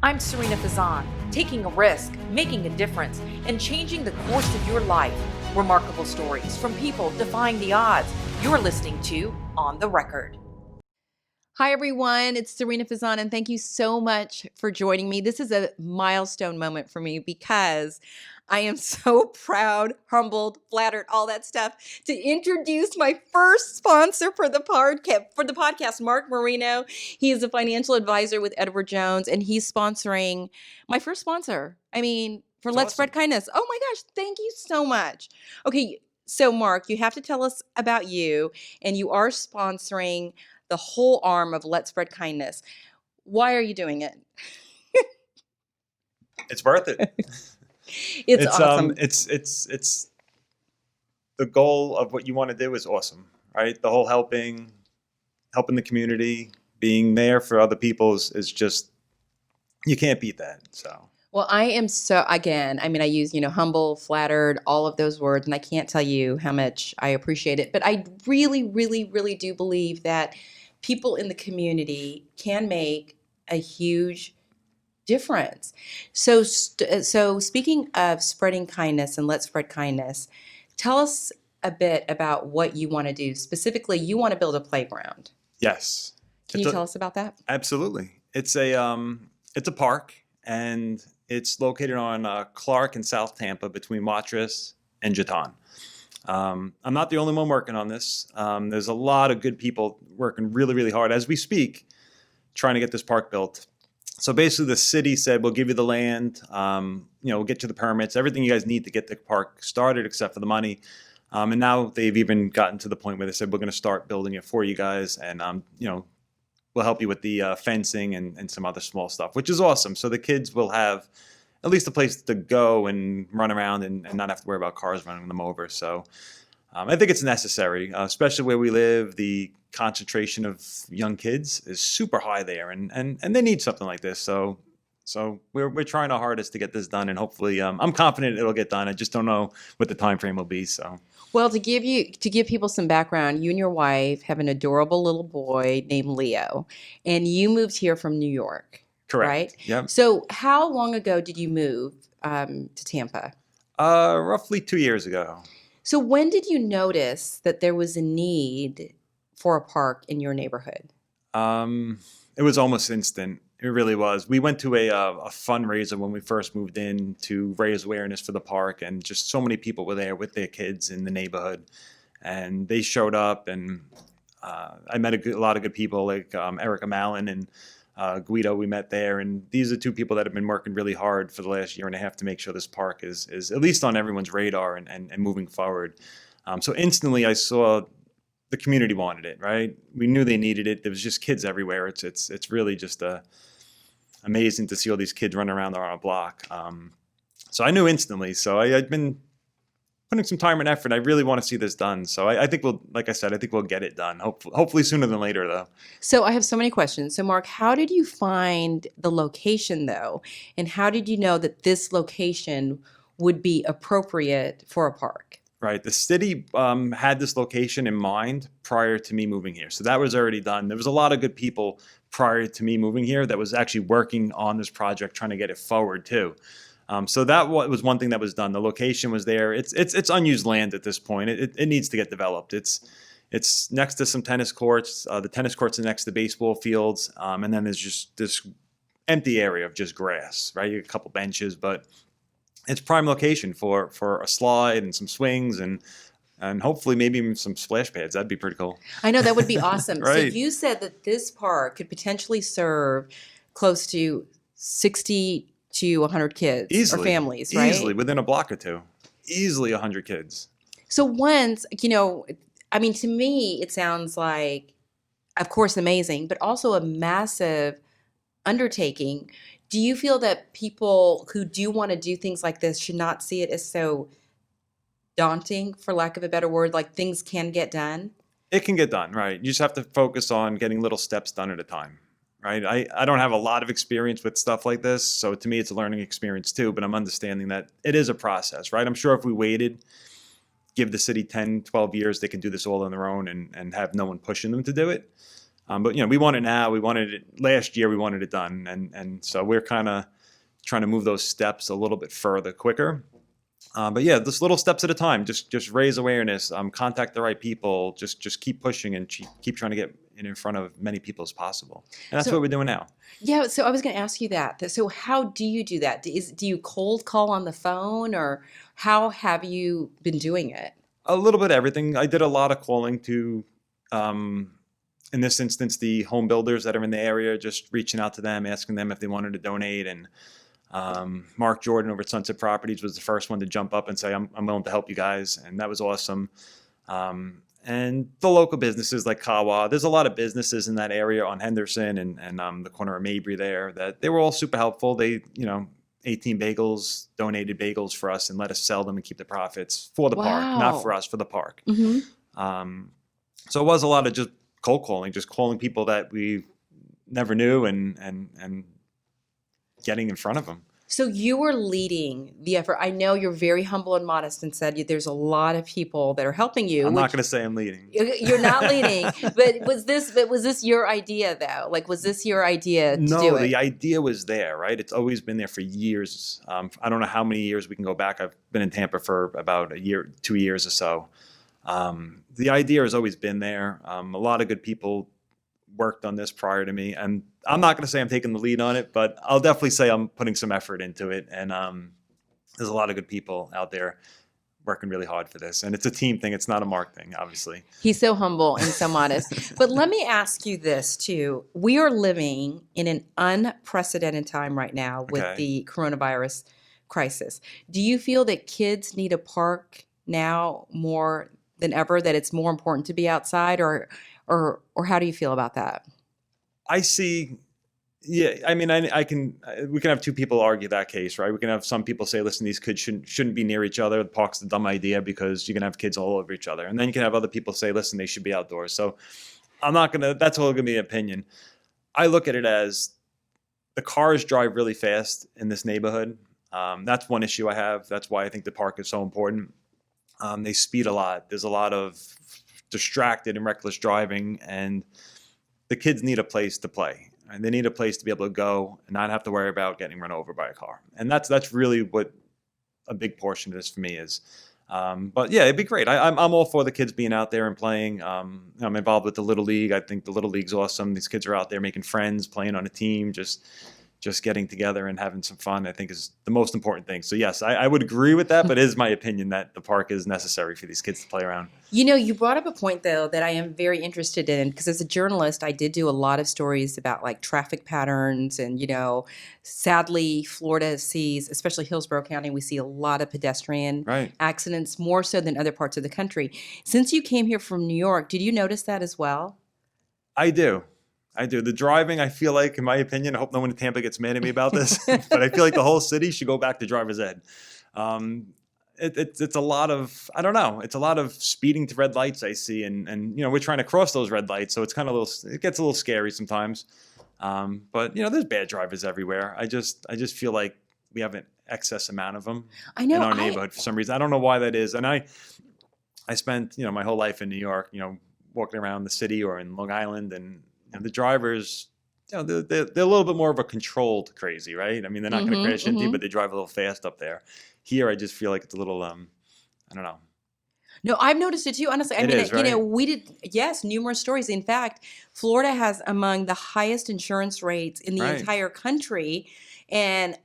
I'm Sarina Fazan, taking a risk, making a difference, and changing the course of your life. Remarkable stories from people defying the odds. You're listening to On the Record. Hi, everyone. It's Sarina Fazan, and thank you so much for joining me. This is a milestone moment for me because I am so proud, humbled, flattered, all that stuff, to introduce my first sponsor for the podcast, Marc Marino. He is a financial advisor with Edward Jones, and he's sponsoring my first sponsor. For Let's Spread Kindness. Oh my gosh, thank you so much. Okay, so Marc, you have to tell us about you, and you are sponsoring the whole arm of Let's Spread Kindness. Why are you doing it? It's worth it. It's awesome. It's the goal of what you want to do is awesome, right? The whole helping the community, being there for other people is just, you can't beat that. So. Well, I am so, again, I use, humble, flattered, all of those words, and I can't tell you how much I appreciate it. But I really, really, really do believe that people in the community can make a huge difference. So speaking of spreading kindness and Let's Spread Kindness, tell us a bit about what you want to do. Specifically, you want to build a playground. Yes. Can you tell us about that? Absolutely. It's a park, and it's located on Clark and South Tampa between Watrous and Jatan. I'm not the only one working on this. There's a lot of good people working really, really hard as we speak, trying to get this park built. So basically the city said, we'll give you the land, we'll get you the permits, everything you guys need to get the park started except for the money. And now they've even gotten to the point where they said, we're going to start building it for you guys. And, we'll help you with the fencing and some other small stuff, which is awesome. So the kids will have at least a place to go and run around and not have to worry about cars running them over. So I think it's necessary, especially where we live. The concentration of young kids is super high there, and they need something like this. So we're trying our hardest to get this done, and hopefully I'm confident it'll get done. I just don't know what the time frame will be. So. Well, to give people some background, you and your wife have an adorable little boy named Leo, and you moved here from New York. Correct. Right? Yep. So how long ago did you move to Tampa? Roughly 2 years ago. So when did you notice that there was a need for a park in your neighborhood? It was almost instant. It really was. We went to a fundraiser when we first moved in to raise awareness for the park, and just so many people were there with their kids in the neighborhood, and they showed up, and I met a lot of good people like Erica Mallon and Guido. We met there, and these are two people that have been working really hard for the last year and a half to make sure this park is at least on everyone's radar and moving forward. So instantly I saw the community wanted it, right? We knew they needed it. There was just kids everywhere. It's really just amazing to see all these kids running around on a block. So I knew instantly. So I'd been putting some time and effort. I really want to see this done. So I think like I said, I think we'll get it done. Hopefully sooner than later, though. So I have so many questions. So Marc, how did you find the location, though? And how did you know that this location would be appropriate for a park? Right. The city had this location in mind prior to me moving here. So that was already done. There was a lot of good people prior to me moving here that was actually working on this project, trying to get it forward, too. So that was one thing that was done. The location was there. It's unused land at this point. It needs to get developed. It's next to some tennis courts. The tennis courts are next to baseball fields, and then there's just this empty area of just grass. Right, you got a couple benches, but it's prime location for a slide and some swings and hopefully maybe even some splash pads. That'd be pretty cool. I know, that would be awesome. Right. So you said that this park could potentially serve close to 60 to 100 kids or families, right? Easily, within a block or two. Easily 100 kids. So once, to me, it sounds like, of course, amazing, but also a massive undertaking. Do you feel that people who do want to do things like this should not see it as so daunting, for lack of a better word, like things can get done? It can get done, right? You just have to focus on getting little steps done at a time. Right. I don't have a lot of experience with stuff like this. So to me, it's a learning experience, too. But I'm understanding that it is a process. Right. I'm sure if we waited, give the city 10, 12 years, they can do this all on their own and have no one pushing them to do it. But we want it now. We wanted it last year. We wanted it done, and so we're kind of trying to move those steps a little bit further, quicker. But yeah, just little steps at a time. Just raise awareness. Contact the right people. Just keep pushing and keep trying to get in front of many people as possible. And that's what we're doing now. Yeah, so I was going to ask you that. So how do you do that? Do you cold call on the phone, or how have you been doing it? A little bit of everything. I did a lot of calling to, in this instance, the home builders that are in the area, just reaching out to them, asking them if they wanted to donate. And Marc Jordan over at Sunset Properties was the first one to jump up and say, I'm willing to help you guys. And that was awesome. And the local businesses like Kawa, there's a lot of businesses in that area on Henderson and the corner of Mabry there that they were all super helpful. They, 18 Bagels donated bagels for us and let us sell them and keep the profits for the park, not for us, for the park. Mm-hmm. So it was a lot of just cold calling, just calling people that we never knew and getting in front of them. So you were leading the effort. I know you're very humble and modest and said there's a lot of people that are helping you. I'm not going to say I'm leading. You're not leading, but was this your idea though? Like, was this your idea to do it? No, the idea was there, right? It's always been there for years. I don't know how many years we can go back. I've been in Tampa for about a year, 2 years or so. The idea has always been there. A lot of good people worked on this prior to me, and I'm not going to say I'm taking the lead on it, but I'll definitely say I'm putting some effort into it. And there's a lot of good people out there working really hard for this, and it's a team thing. It's not a Marc thing, obviously. He's so humble and so modest. But let me ask you this too: we are living in an unprecedented time right now with the coronavirus crisis. Do you feel that kids need a park now more than ever? That it's more important to be outside, or how do you feel about that? I see. Yeah, I mean, we can have two people argue that case, right? We can have some people say, listen, these kids shouldn't be near each other. The park's a dumb idea because you can have kids all over each other. And then you can have other people say, listen, they should be outdoors. So that's all going to be an opinion. I look at it as the cars drive really fast in this neighborhood. That's one issue I have. That's why I think the park is so important. They speed a lot. There's a lot of distracted and reckless driving, and the kids need a place to play. And they need a place to be able to go and not have to worry about getting run over by a car. And that's really what a big portion of this for me is. But yeah, it'd be great. I'm all for the kids being out there and playing. I'm involved with the Little League. I think the Little League's awesome. These kids are out there making friends, playing on a team, just getting together and having some fun, I think, is the most important thing. So yes, I would agree with that, but it is my opinion that the park is necessary for these kids to play around. You brought up a point though that I am very interested in, because as a journalist, I did do a lot of stories about like traffic patterns, and sadly, Florida sees, especially Hillsborough County, we see a lot of pedestrian accidents, more so than other parts of the country. Since you came here from New York, did you notice that as well? I do. The driving, I feel like, in my opinion, I hope no one in Tampa gets mad at me about this, but I feel like the whole city should go back to driver's ed. It's a lot of, I don't know, it's a lot of speeding to red lights I see, and we're trying to cross those red lights, so it's kind of it gets a little scary sometimes. But there's bad drivers everywhere. I just feel like we have an excess amount of them in our neighborhood for some reason. I don't know why that is. And I spent my whole life in New York, walking around the city or in Long Island, and the drivers, they're a little bit more of a controlled crazy, right? I mean, they're not going to crash into you, but they drive a little fast up there. Here, I just feel like it's a little, I don't know. No, I've noticed it too, honestly. I mean, we did, numerous stories. In fact, Florida has among the highest insurance rates in the entire country. And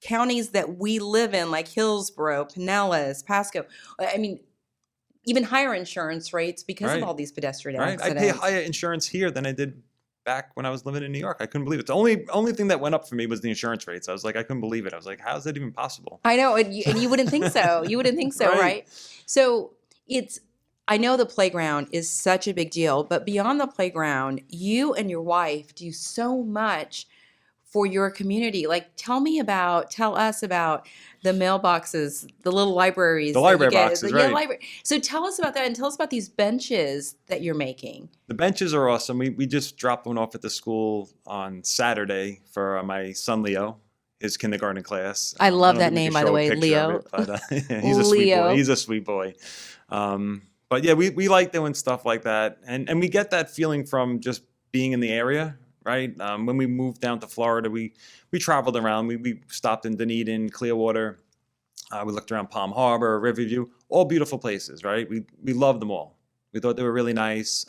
counties that we live in, like Hillsborough, Pinellas, Pasco, I mean, even higher insurance rates because of all these pedestrian accidents. I pay higher insurance here than I did back when I was living in New York. I couldn't believe it. The only thing that went up for me was the insurance rates. I was like, I couldn't believe it. I was like, how is that even possible? I know, and you wouldn't think so. You wouldn't think so, right? So I know the playground is such a big deal, but beyond the playground, you and your wife do so much for your community. Like, tell us about the mailboxes, the little libraries. The library boxes, right. So tell us about that, and tell us about these benches that you're making. The benches are awesome. We just dropped one off at the school on Saturday for my son, Leo, his kindergarten class. I love that name, by the way, Leo. But he's a sweet boy. He's a sweet boy. But yeah, we like doing stuff like that. And we get that feeling from just being in the area, right? When we moved down to Florida, we traveled around. We stopped in Dunedin, Clearwater. We looked around Palm Harbor, Riverview, all beautiful places, right? We loved them all. We thought they were really nice.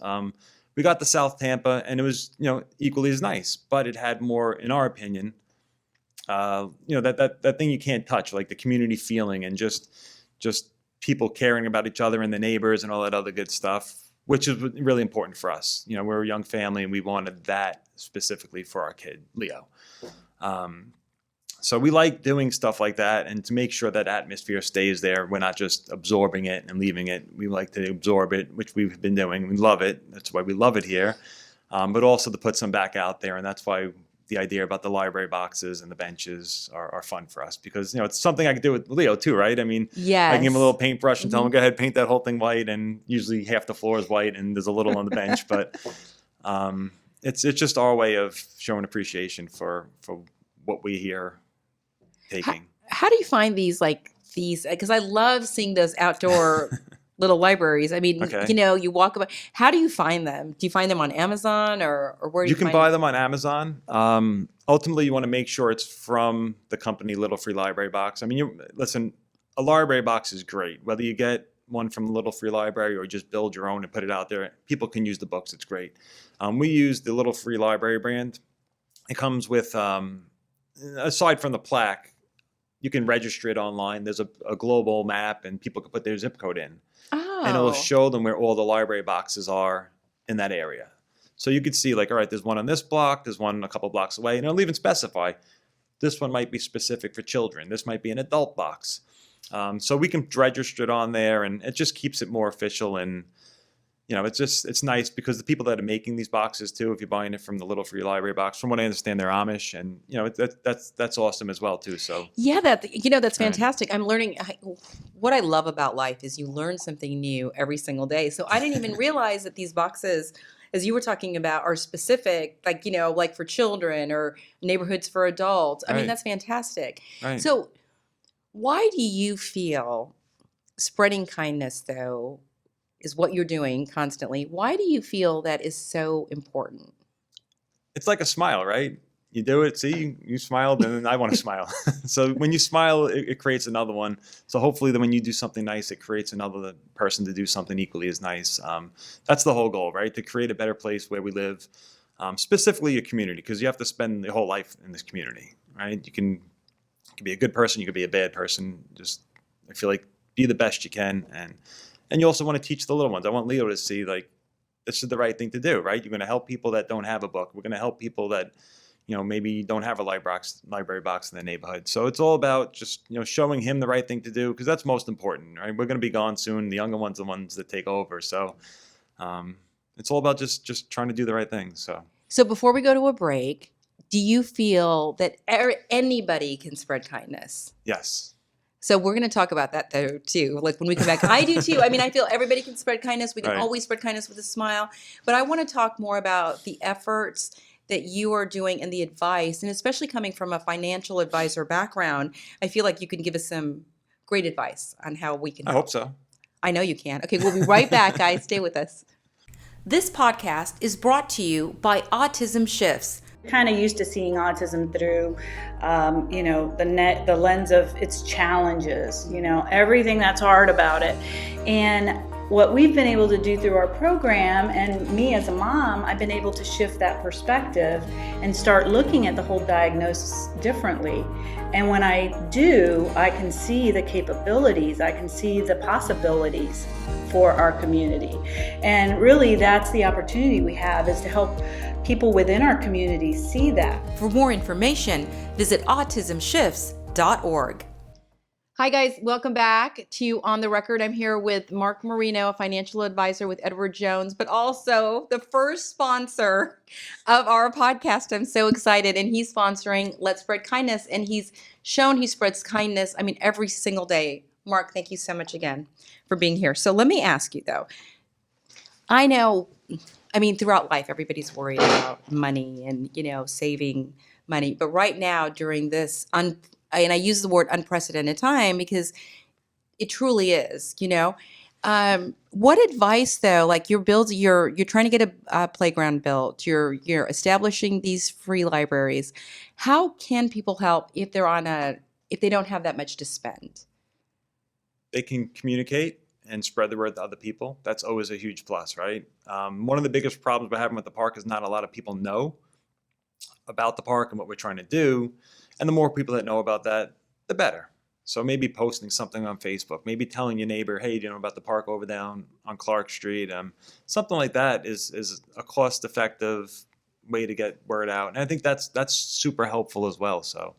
We got to South Tampa, and it was, equally as nice, but it had more, in our opinion, that thing you can't touch, like the community feeling and just people caring about each other and the neighbors and all that other good stuff, which is really important for us. We're a young family, and we wanted that specifically for our kid, Leo. So we like doing stuff like that, and to make sure that atmosphere stays there. We're not just absorbing it and leaving it. We like to absorb it, which we've been doing. We love it. That's why we love it here. But also to put some back out there, and that's why the idea about the library boxes and the benches are fun for us, because it's something I could do with Leo too, right? I mean, yes. I can give him a little paintbrush and tell him, go ahead, paint that whole thing white, and usually half the floor is white and there's a little on the bench, but it's just our way of showing appreciation for what we hear taking. How do you find these, because I love seeing those outdoor little libraries. I mean, Okay. You walk about, how do you find them? Do you find them on Amazon or where do You you can find buy them on Amazon. Ultimately, you want to make sure it's from the company Little Free Library Box. I mean, listen, a library box is great. Whether you get one from Little Free Library or just build your own and put it out there, people can use the books. It's great. We use the Little Free Library brand. It comes with, aside from the plaque, you can register it online. There's a global map, and people can put their zip code in. Oh. And it'll show them where all the library boxes are in that area. So you could see, all right, there's one on this block, there's one a couple blocks away, and it'll even specify this one might be specific for children. This might be an adult box. So we can register it on there, and it just keeps it more official. And it's nice because the people that are making these boxes too, if you're buying it from the Little Free Library Box, from what I understand, they're Amish, and that's awesome as well too. So yeah, that's fantastic. I'm learning. What I love about life is you learn something new every single day. So I didn't even realize that these boxes, as you were talking about, are specific, like for children or neighborhoods for adults. I mean, Right. that's fantastic. Right. So why do you feel spreading kindness, though, is what you're doing constantly? Why do you feel that is so important? It's like a smile, right? You do it, see, you smiled, and then I want to smile. So when you smile, it creates another one. So hopefully when you do something nice, it creates another person to do something equally as nice. That's the whole goal, right? To create a better place where we live, specifically your community, because you have to spend your whole life in this community, right? You can be a good person, you can be a bad person. Just, I feel like, be the best you can. And you also want to teach the little ones. I want Leo to see, this is the right thing to do, right? You're going to help people that don't have a book. We're going to help people that, maybe don't have a library box in the neighborhood. So it's all about just, showing him the right thing to do, because that's most important, right? We're going to be gone soon. The younger ones are the ones that take over. So it's all about just trying to do the right thing. So before we go to a break, do you feel that anybody can spread kindness? Yes. So we're going to talk about that, though, too. Like when we come back, I do, too. I mean, I feel everybody can spread kindness. We can Right. always spread kindness with a smile. But I want to talk more about the efforts that you are doing and the advice, and especially coming from a financial advisor background, I feel like you can give us some great advice on how we can I help. hope so. I know you can. Okay, we'll be right back, guys. Stay with us. This podcast is brought to you by Autism Shifts. Kind of used to seeing autism through, the lens of its challenges, everything that's hard about it. And what we've been able to do through our program, and me as a mom, I've been able to shift that perspective and start looking at the whole diagnosis differently. And when I do, I can see the capabilities, I can see the possibilities for our community. And really, that's the opportunity we have, is to help people within our community see that. For more information, visit autismshifts.org. Hi, guys. Welcome back to On the Record. I'm here with Marc Marino, a financial advisor with Edward Jones, but also the first sponsor of our podcast. I'm so excited. And he's sponsoring Let's Spread Kindness. And he's shown he spreads kindness, every single day. Marc, thank you so much again for being here. So let me ask you, though. I know, throughout life, everybody's worried about money and, saving money. But right now, during this and I use the word unprecedented time because it truly is, What advice though? Like you're trying to get a playground built. You're establishing these free libraries. How can people help if if they don't have that much to spend? They can communicate and spread the word to other people. That's always a huge plus, right? One of the biggest problems we're having with the park is not a lot of people know about the park and what we're trying to do. And the more people that know about that, the better. So maybe posting something on Facebook, maybe telling your neighbor, hey, do you know about the park over down on Clark Street? Something like that is a cost-effective way to get word out. And I think that's super helpful as well. So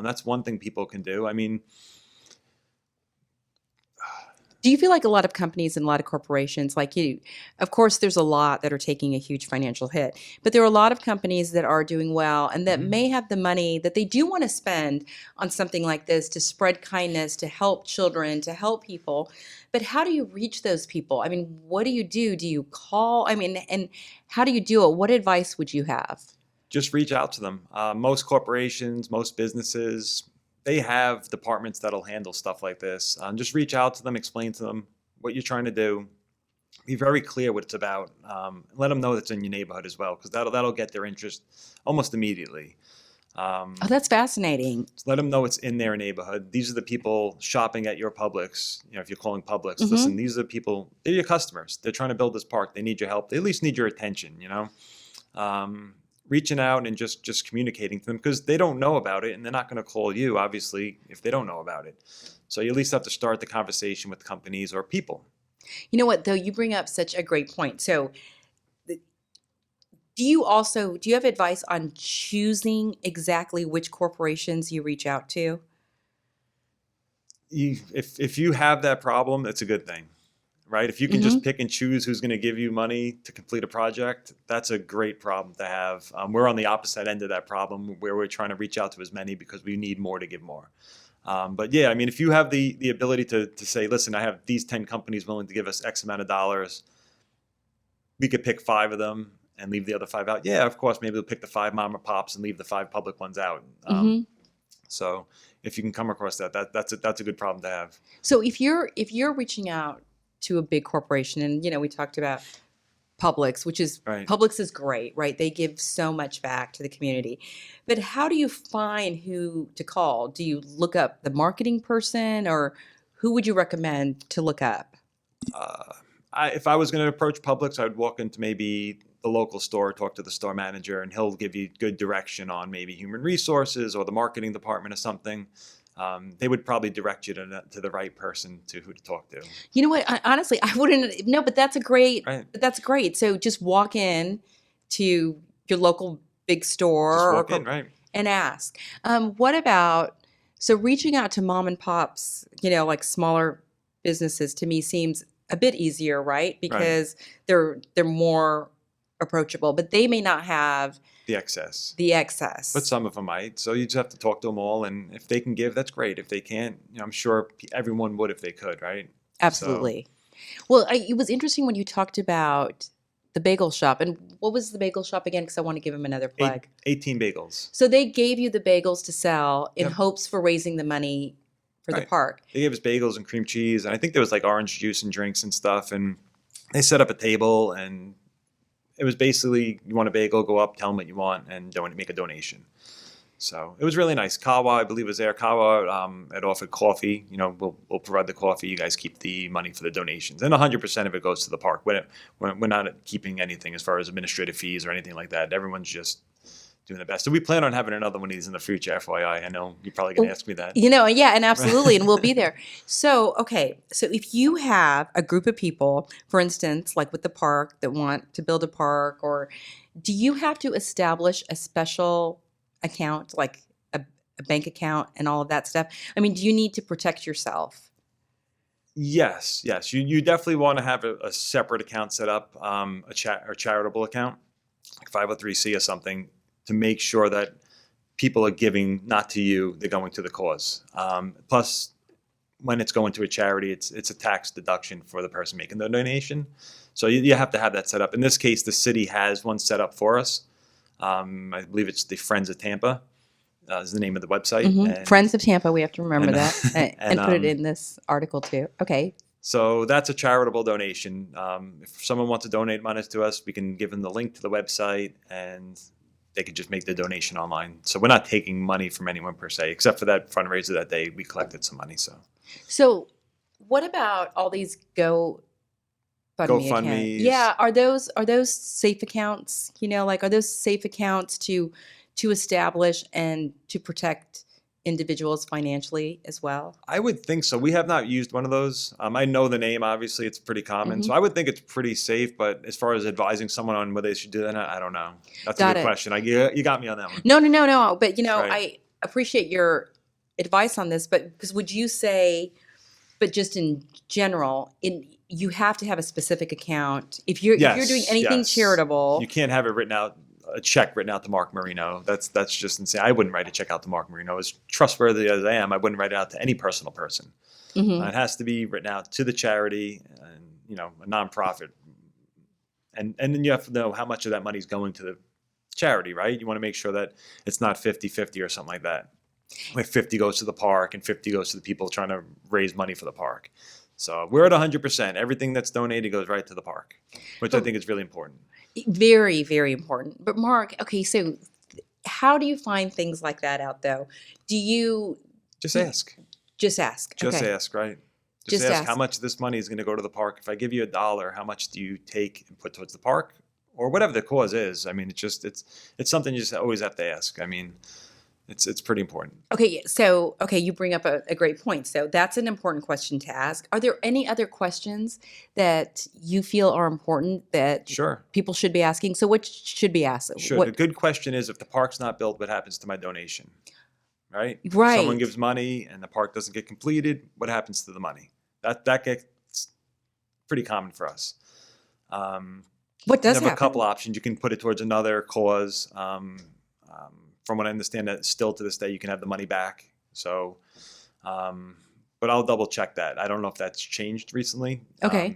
that's one thing people can do. I mean, Do you feel like a lot of companies and a lot of corporations like you, of course, there's a lot that are taking a huge financial hit, but there are a lot of companies that are doing well and that may have the money that they do want to spend on something like this to spread kindness, to help children, to help people. But how do you reach those people? I mean, what do you do? Do you call? I mean, and how do you do it? What advice would you have? just reach out to them. Most corporations, most businesses, they have departments that'll handle stuff like this. Just reach out to them, explain to them what you're trying to do. Be very clear what it's about. Let them know it's in your neighborhood as well, because that'll get their interest almost immediately. Oh, that's fascinating. Let them know it's in their neighborhood. These are the people shopping at your Publix. If you're calling Publix, listen, these are the people, they're your customers. They're trying to build this park. They need your help. They at least need your attention, reaching out and just communicating to them, because they don't know about it and they're not going to call you, obviously, if they don't know about it. So you at least have to start the conversation with companies or people. You know what, though, you bring up such a great point. So do you have advice on choosing exactly which corporations you reach out to? If you have that problem, it's a good thing, right? If you can just pick and choose who's going to give you money to complete a project, that's a great problem to have. We're on the opposite end of that problem, where we're trying to reach out to as many because we need more to give more. But yeah, I mean, if you have the ability to say, listen, I have these 10 companies willing to give us X amount of dollars, we could pick 5 of them and leave the other 5 out. Yeah, of course, maybe we'll pick the 5 mom and pops and leave the 5 public ones out. So if you can come across that's a good problem to have. So if you're reaching out to a big corporation, and we talked about Publix, which is right. Publix is great, right? They give so much back to the community. But how do you find who to call? Do you look up the marketing person, or who would you recommend to look up? If I was going to approach Publix, I would walk into maybe the local store, talk to the store manager, and he'll give you good direction on maybe human resources or the marketing department or something. They would probably direct you to the right person, to who to talk to. You know what? Honestly, I wouldn't. No, but that's great. Right. That's great. So just walk in to your local big store, Just walk in, right? And ask. What about reaching out to mom and pops? Like smaller businesses, to me seems a bit easier, right? Because they're more approachable, but they may not have the excess. But some of them might. So you just have to talk to them all, and if they can give, that's great. If they can't, I'm sure everyone would if they could, right? Absolutely. So. Well, it was interesting when you talked about the bagel shop. And what was the bagel shop again? Because I want to give them another plug. 18 bagels. So they gave you the bagels to sell in hopes for raising the money for the park. They gave us bagels and cream cheese, and I think there was like orange juice and drinks and stuff. And they set up a table, and it was basically, you want a bagel, go up, tell them what you want, and make a donation. So it was really nice. Kawa, I believe, was there. Kawa had offered coffee. We'll provide the coffee. You guys keep the money for the donations. And 100% of it goes to the park. We're not keeping anything as far as administrative fees or anything like that. Everyone's just doing the best. So we plan on having another one of these in the future, FYI. I know you're probably going to ask me that. Yeah, and absolutely, and we'll be there. So, okay, so if you have a group of people, for instance, like with the park, that want to build a park, or do you have to establish a special account, like a bank account and all of that stuff? I mean, do you need to protect yourself? Yes. You definitely want to have a separate account set up, a charitable account, like 503c or something, to make sure that people are giving not to you, they're going to the cause. Plus, when it's going to a charity, it's a tax deduction for the person making the donation. So you have to have that set up. In this case, the city has one set up for us. I believe it's the Friends of Tampa is the name of the website. Friends of Tampa, we have to remember that and put it in this article too. Okay. So that's a charitable donation. If someone wants to donate money to us, we can give them the link to the website and they can just make the donation online. So we're not taking money from anyone per se, except for that fundraiser that day. We collected some money. So what about all these GoFundMe accounts? GoFundMes. Yeah, are those safe accounts? Like, are those safe accounts to establish and to protect individuals financially as well? I would think so. We have not used one of those. I know the name, obviously, it's pretty common. Mhm. So I would think it's pretty safe. But as far as advising someone on whether they should do that, I don't know. That's Got a good it. question. You got me on that one. No. But Right. I appreciate your advice on this. But because would you say, but just in general, you have to have a specific account if you're doing anything Yes. charitable. You can't have it written out, a check written out to Marc Marino. That's just insane. I wouldn't write a check out to Marc Marino. As trustworthy as I am, I wouldn't write it out to any personal person. Mhm. It has to be written out to the charity and a nonprofit. And then you have to know how much of that money is going to the charity, right? You want to make sure that it's not 50-50 or something like that. Like 50 goes to the park and 50 goes to the people trying to raise money for the park. So we're at 100%. Everything that's donated goes right to the park, which I think is really important. Very, very important. But Marc, okay, so how do you find things like that out, though? Do you Just ask. just ask? Just Okay. ask, right? Just Just ask ask. how much of this money is going to go to the park. If I give you $1, how much do you take and put towards the park, or whatever the cause is? I mean, it's something you just always have to ask. I mean, it's pretty important. Okay, so you bring up a great point. So that's an important question to ask. Are there any other questions that you feel are important that Sure. people should be asking? So what should be asked? Sure. The good question is, if the park's not built, what happens to my donation? Right? Right. Someone gives money and the park doesn't get completed, what happens to the money? That gets pretty common for us. What does You have happen? a couple options. You can put it towards another cause. From what I understand, that still to this day you can have the money back. So, but I'll double check that. I don't know if that's changed recently. Okay.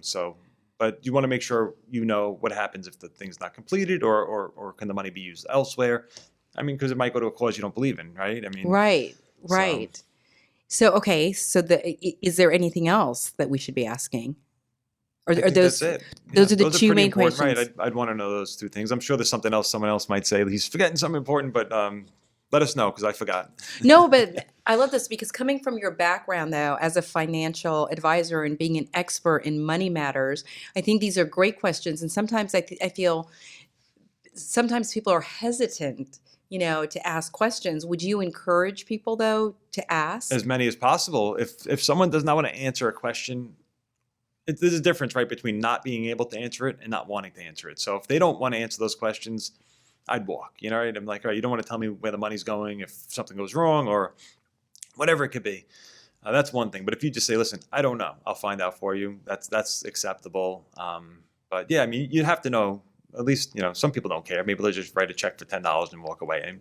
But you want to make sure you know what happens if the thing's not completed, or can the money be used elsewhere? I mean, because it might go to a cause you don't believe in, right? I mean, Right. So is there anything else that we should be asking? Or I are think those that's it. those are the Those two pretty main important, questions? right? I'd want to know those two things. I'm sure there's something else someone else might say. He's forgetting something important, but let us know, because I forgot. No, but I love this because coming from your background, though, as a financial advisor and being an expert in money matters, I think these are great questions. And sometimes I feel sometimes people are hesitant, to ask questions. Would you encourage people, though, to ask? As many as possible. If someone does not want to answer a question, there's a difference, right, between not being able to answer it and not wanting to answer it. So if they don't want to answer those questions, I'd walk. Right? I'm like, all right, you don't want to tell me where the money's going if something goes wrong or whatever it could be. That's one thing. But if you just say, listen, I don't know, I'll find out for you, that's acceptable. But yeah, I mean, you have to know. At least, some people don't care. Maybe they'll just write a check for $10 and walk away.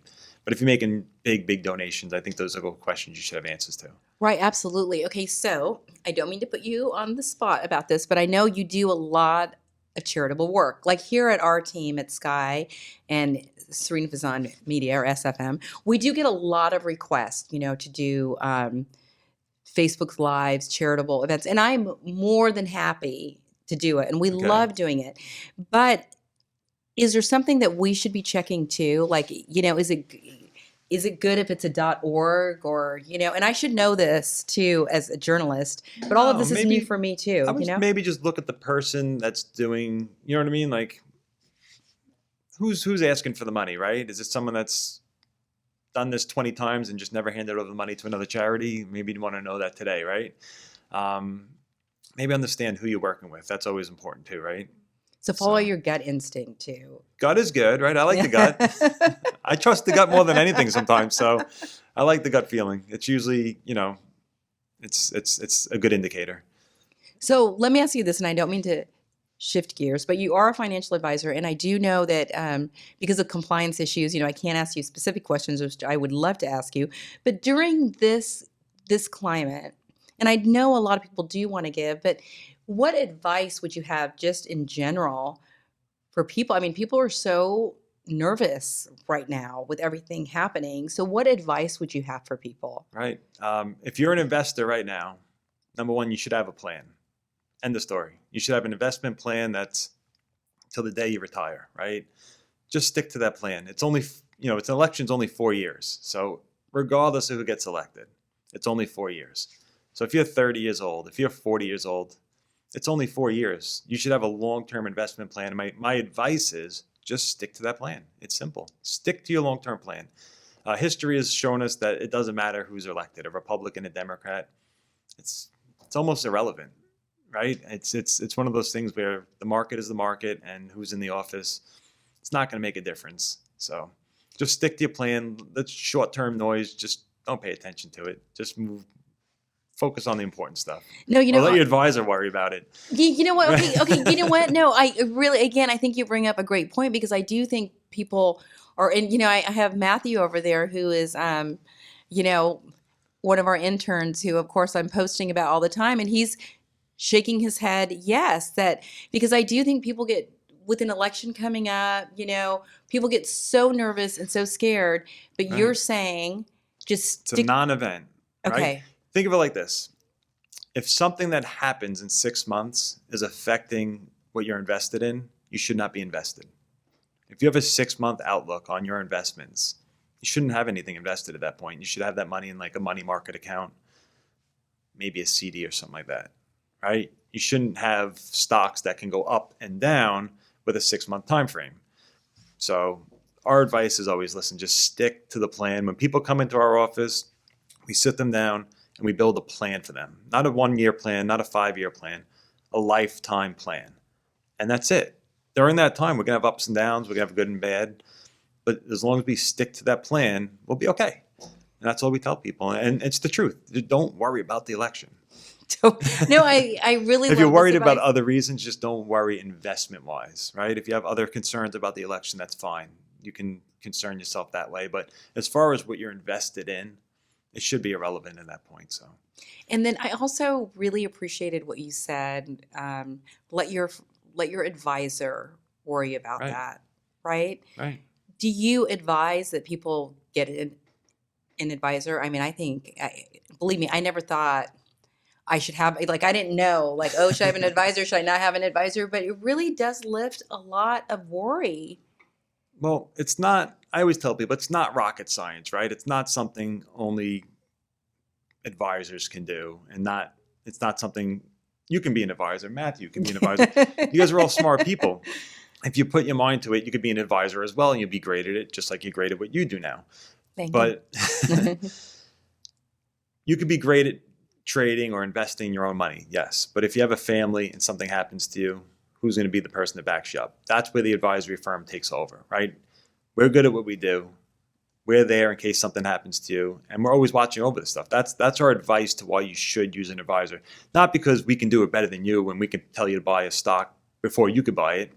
But if you're making big donations, I think those are questions you should have answers to. Right, absolutely. Okay, so I don't mean to put you on the spot about this, but I know you do a lot of charitable work. Like here at our team at Sky and Sarina Fazan Media, or SFM, we do get a lot of requests, to do Facebook Lives, charitable events, and I'm more than happy to do it, and we Okay. love doing it. But is there something that we should be checking too? Like, is it good if it's a .org or, and I should know this too as a journalist, but all of No, this is maybe- new for me too, I would maybe just look at the person that's doing, you know what I mean? Like, who's asking for the money, right? Is it someone that's done this 20 times and just never handed over the money to another charity? Maybe you want to know that today, right? Maybe understand who you're working with. That's always important too, right? So follow So- your gut instinct too. Gut is good, right? I like the gut. I trust the gut more than anything sometimes. So I like the gut feeling. It's usually, it's a good indicator. So let me ask you this, and I don't mean to shift gears, but you are a financial advisor, and I do know that because of compliance issues, I can't ask you specific questions, which I would love to ask you. But during this climate, and I know a lot of people do want to give, but what advice would you have just in general for people? I mean, people are so nervous right now with everything happening. So what advice would you have for people? Right. If you're an investor right now, number one, you should have a plan. End of story. You should have an investment plan that's till the day you retire, right? Just stick to that plan. It's only, it's an election's only 4 years. So regardless of who gets elected, it's only 4 years. So if you're 30 years old, if you're 40 years old, it's only 4 years. You should have a long-term investment plan. And my advice is just stick to that plan. It's simple. Stick to your long-term plan. History has shown us that it doesn't matter who's elected, a Republican, a Democrat. It's almost irrelevant, right? It's one of those things where the market is the market, and who's in the office, it's not going to make a difference. So just stick to your plan. That's short-term noise. Just don't pay attention to it. Just focus on the important stuff. No, Or let your advisor worry about it. You know what? Okay. You know what? No, I really, again, I think you bring up a great point, because I do think people are, and I have Matthew over there who is, one of our interns who, of course, I'm posting about all the time, and he's shaking his head. Yes, because I do think people get, with an election coming up, people get so nervous and so scared, but Right. you're saying just It's a non-event. Right? Okay. Think of it like this. If something that happens in 6 months is affecting what you're invested in, you should not be invested. If you have a 6-month outlook on your investments, you shouldn't have anything invested at that point. You should have that money in like a money market account, maybe a CD or something like that, right? You shouldn't have stocks that can go up and down with a 6-month time frame. So our advice is always, listen, just stick to the plan. When people come into our office, we sit them down and we build a plan for them. Not a 1-year plan, not a 5-year plan, a lifetime plan. And that's it. During that time, we're going to have ups and downs. We're going to have good and bad. But as long as we stick to that plan, we'll be okay. And that's all we tell people. And it's the truth. Don't worry about the election. No, I really If you're love worried this about advice. other reasons, just don't worry investment-wise, right? If you have other concerns about the election, that's fine. You can concern yourself that way. But as far as what you're invested in, it should be irrelevant at that point. So, And then I also really appreciated what you said. Let your advisor worry about Right. that, right? right. Do you advise that people get an advisor? I mean, believe me, I never thought I should have, I didn't know, oh, should I have an advisor? Should I not have an advisor? But it really does lift a lot of worry. Well, it's not, I always tell people, it's not rocket science, right? It's not something only advisors can do, and it's not something, you can be an advisor. Matthew can be an advisor. You guys are all smart people. If you put your mind to it, you could be an advisor as well, and you'll be great at it, just like you're great at what you do now. Thank But you could be great at trading or investing your own money, yes. But if you have a family and something happens to you, who's going to be the person that backs you up? That's where the advisory firm takes over, right? We're good at what we do. We're there in case something happens to you, and we're always watching over this stuff. That's our advice to why you should use an advisor. Not because we can do it better than you and we can tell you to buy a stock before you could buy it.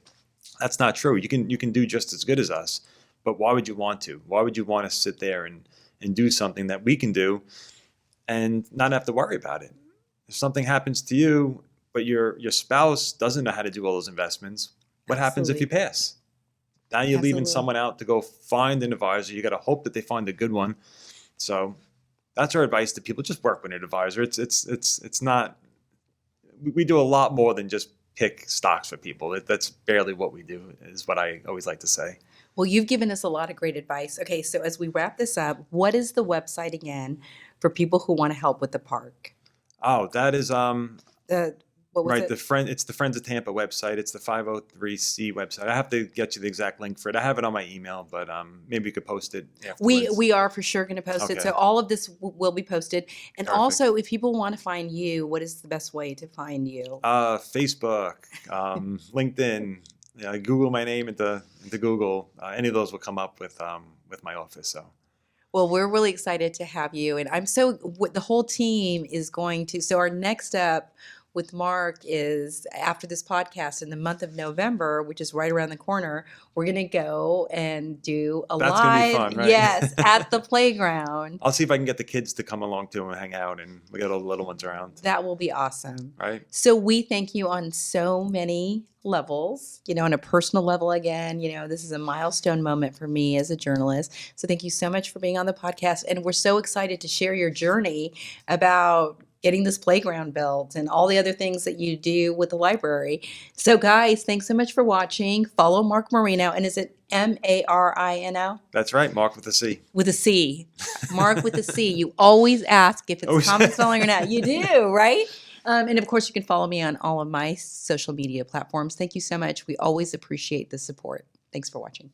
That's not true. You can do just as good as us, but why would you want to? Why would you want to sit there and do something that we can do and not have to worry about it? If something happens to you, but your spouse doesn't know how to do all those investments, what happens if you pass? Now you're leaving Absolutely. someone out to go find an advisor. You got to hope that they find a good one. So that's our advice to people. Just work with an advisor. It's not, we do a lot more than just pick stocks for people. That's barely what we do, is what I always like to say. Well, you've given us a lot of great advice. Okay, so as we wrap this up, what is the website again for people who want to help with the park? Oh, that is What was right. it? It's the Friends of Tampa website. It's the 503C website. I have to get you the exact link for it. I have it on my email, but maybe we could post it afterwards. We are for sure going to post it. Okay. So all of this will be posted. And Perfect. also, if people want to find you, what is the best way to find you? Facebook, LinkedIn. Google my name into Google. Any of those will come up with my office. So. Well, we're really excited to have you. And the whole team is going to, so our next up with Marc is after this podcast in the month of November, which is right around the corner, we're going to go and do a That's gonna be live, fun, right? yes, at the playground. I'll see if I can get the kids to come along too and hang out, and we got all the little ones around, That will be awesome. right? So we thank you on so many levels, on a personal level again, this is a milestone moment for me as a journalist. So thank you so much for being on the podcast. And we're so excited to share your journey about getting this playground built and all the other things that you do with the library. So guys, thanks so much for watching. Follow Marc Marino. And is it Marino? That's right, Mark with a C. With a C. Marc with a C. You always ask if it's Oh, common spelling or not. You do, right? And of course, you can follow me on all of my social media platforms. Thank you so much. We always appreciate the support. Thanks for watching.